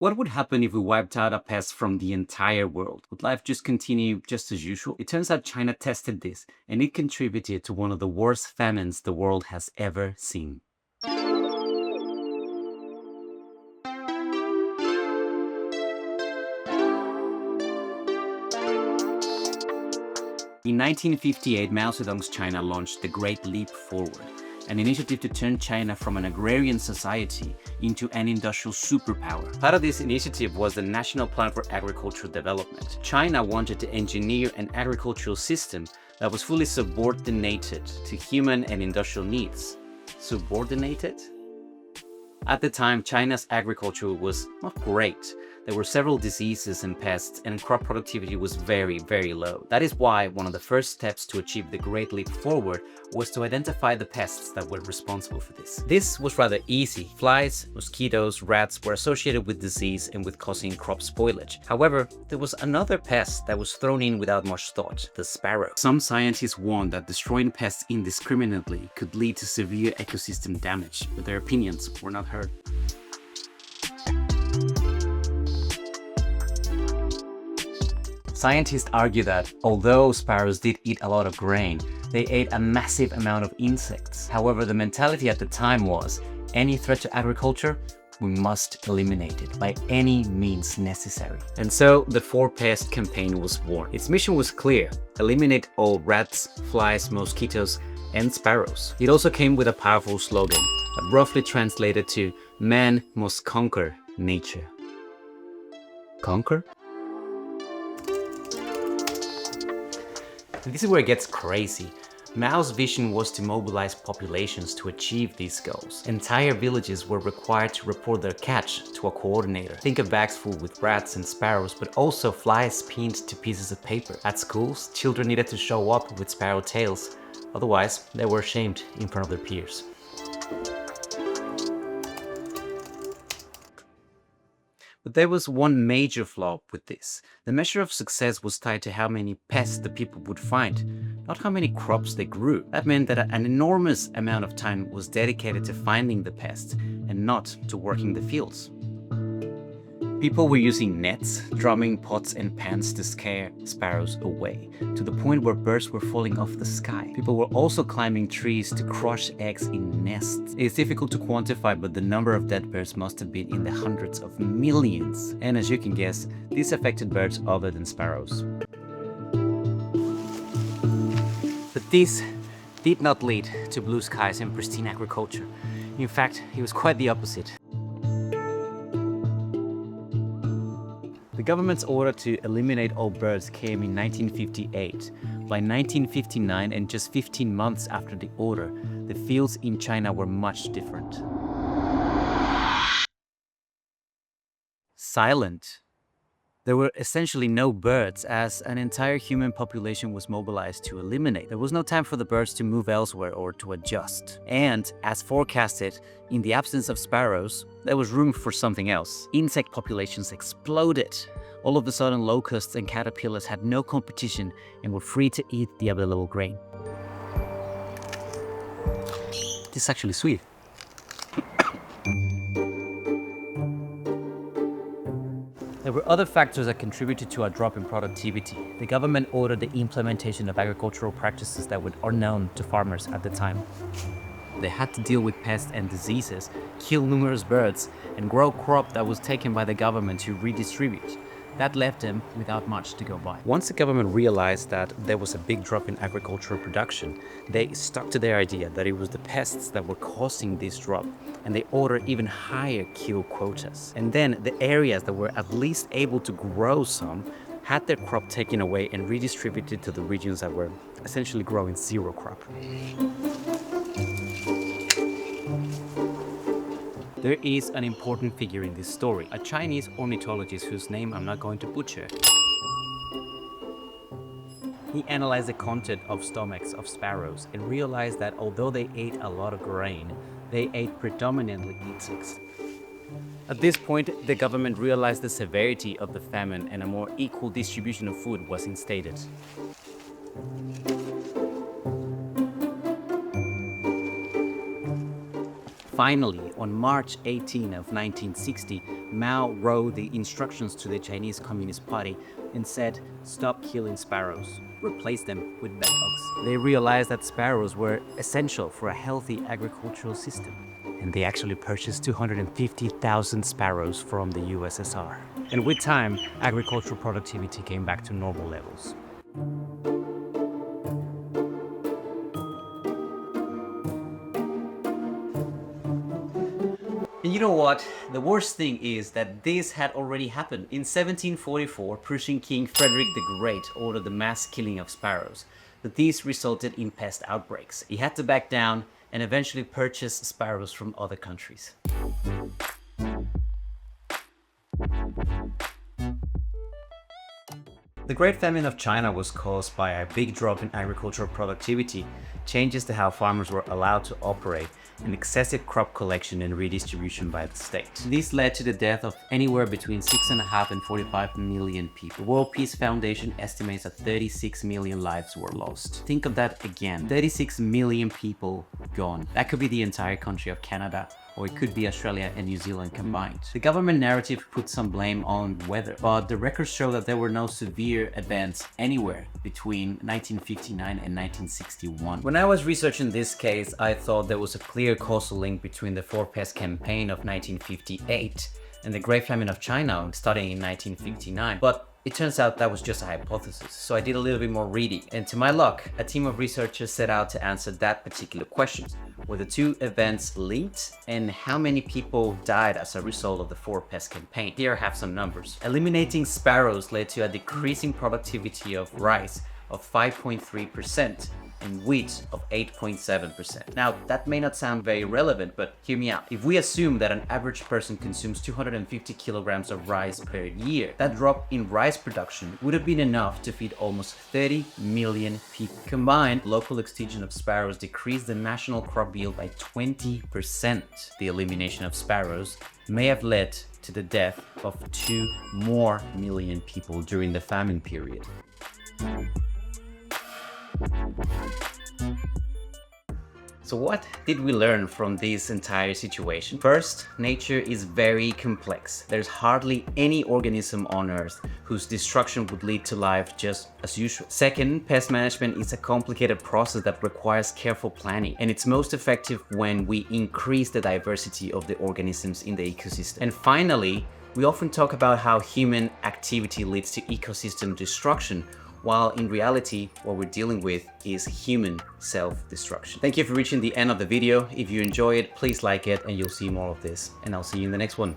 What would happen if we wiped out a pest from the entire world? Would life just continue just as usual? It turns out China tested this, and it contributed to one of the worst famines the world has ever seen. In 1958, Mao Zedong's China launched the Great Leap Forward, an initiative to turn China from an agrarian society into an industrial superpower. Part of this initiative was the National Plan for Agricultural Development. China wanted to engineer an agricultural system that was fully subordinated to human and industrial needs. Subordinated? At the time, China's agriculture was not great. There were several diseases and pests, and crop productivity was very, very low. That is why one of the first steps to achieve the Great Leap Forward was to identify the pests that were responsible for this. This was rather easy. Flies, mosquitoes, rats were associated with disease and with causing crop spoilage. However, there was another pest that was thrown in without much thought: the sparrow. Some scientists warned that destroying pests indiscriminately could lead to severe ecosystem damage, but their opinions were not heard. Scientists argue that although sparrows did eat a lot of grain, they ate a massive amount of insects. However, the mentality at the time was, any threat to agriculture, we must eliminate it by any means necessary. And so the Four Pest Campaign was born. Its mission was clear: eliminate all rats, flies, mosquitoes, and sparrows. It also came with a powerful slogan, roughly translated to "Man must conquer nature." Conquer? This is where it gets crazy. Mao's vision was to mobilize populations to achieve these goals. Entire villages were required to report their catch to a coordinator. Think of bags full with rats and sparrows, but also flies pinned to pieces of paper. At schools, children needed to show up with sparrow tails. Otherwise, they were shamed in front of their peers. But there was one major flaw with this. The measure of success was tied to how many pests the people would find, not how many crops they grew. That meant that an enormous amount of time was dedicated to finding the pests and not to working the fields. People were using nets, drumming pots and pans to scare sparrows away, to the point where birds were falling off the sky. People were also climbing trees to crush eggs in nests. It is difficult to quantify, but the number of dead birds must have been in the hundreds of millions. And as you can guess, this affected birds other than sparrows. But this did not lead to blue skies and pristine agriculture. In fact, it was quite the opposite. The government's order to eliminate all birds came in 1958. By 1959, and just 15 months after the order, the fields in China were much different. Silent. There were essentially no birds, as an entire human population was mobilized to eliminate. There was no time for the birds to move elsewhere or to adjust. And, as forecasted, in the absence of sparrows, there was room for something else. Insect populations exploded. All of a sudden, locusts and caterpillars had no competition and were free to eat the available grain. This is actually sweet. There were other factors that contributed to a drop in productivity. The government ordered the implementation of agricultural practices that were unknown to farmers at the time. They had to deal with pests and diseases, kill numerous birds, and grow crop that was taken by the government to redistribute. That left them without much to go by. Once the government realized that there was a big drop in agricultural production, they stuck to their idea that it was the pests that were causing this drop, and they ordered even higher kill quotas. And then the areas that were at least able to grow some had their crop taken away and redistributed to the regions that were essentially growing zero crop. There is an important figure in this story, a Chinese ornithologist whose name I'm not going to butcher. He analyzed the content of stomachs of sparrows and realized that although they ate a lot of grain, they ate predominantly insects. At this point, the government realized the severity of the famine and a more equal distribution of food was instated. Finally, on March 18 of 1960, Mao wrote the instructions to the Chinese Communist Party and said, "Stop killing sparrows, replace them with bedbugs." They realized that sparrows were essential for a healthy agricultural system, and they actually purchased 250,000 sparrows from the USSR. And with time, agricultural productivity came back to normal levels. And you know what? The worst thing is that this had already happened. In 1744, Prussian King Frederick the Great ordered the mass killing of sparrows, but these resulted in pest outbreaks. He had to back down and eventually purchase sparrows from other countries. The Great Famine of China was caused by a big drop in agricultural productivity, changes to how farmers were allowed to operate, and excessive crop collection and redistribution by the state. This led to the death of anywhere between 6.5 and 45 million people. The World Peace Foundation estimates that 36 million lives were lost. Think of that again, 36 million people gone. That could be the entire country of Canada, or it could be Australia and New Zealand combined. The government narrative put some blame on weather, but the records show that there were no severe events anywhere between 1959 and 1961. When I was researching this case, I thought there was a clear causal link between the Four Pest Campaign of 1958 and the Great Famine of China starting in 1959, but it turns out that was just a hypothesis, so I did a little bit more reading, and to my luck, a team of researchers set out to answer that particular question. Were the two events linked, and how many people died as a result of the Four Pest Campaign? Here I have some numbers. Eliminating sparrows led to a decrease in productivity of rice of 5.3% and wheat of 8.7%. Now, that may not sound very relevant, but hear me out. If we assume that an average person consumes 250 kilograms of rice per year, that drop in rice production would have been enough to feed almost 30 million people. Combined, local extinction of sparrows decreased the national crop yield by 20%. The elimination of sparrows may have led to the death of 2 more million people during the famine period. So what did we learn from this entire situation? First, nature is very complex. There's hardly any organism on Earth whose destruction would lead to life just as usual. Second, pest management is a complicated process that requires careful planning, and it's most effective when we increase the diversity of the organisms in the ecosystem. And finally, we often talk about how human activity leads to ecosystem destruction, while in reality, what we're dealing with is human self-destruction. Thank you for reaching the end of the video. If you enjoy it, please like it and you'll see more of this. And I'll see you in the next one.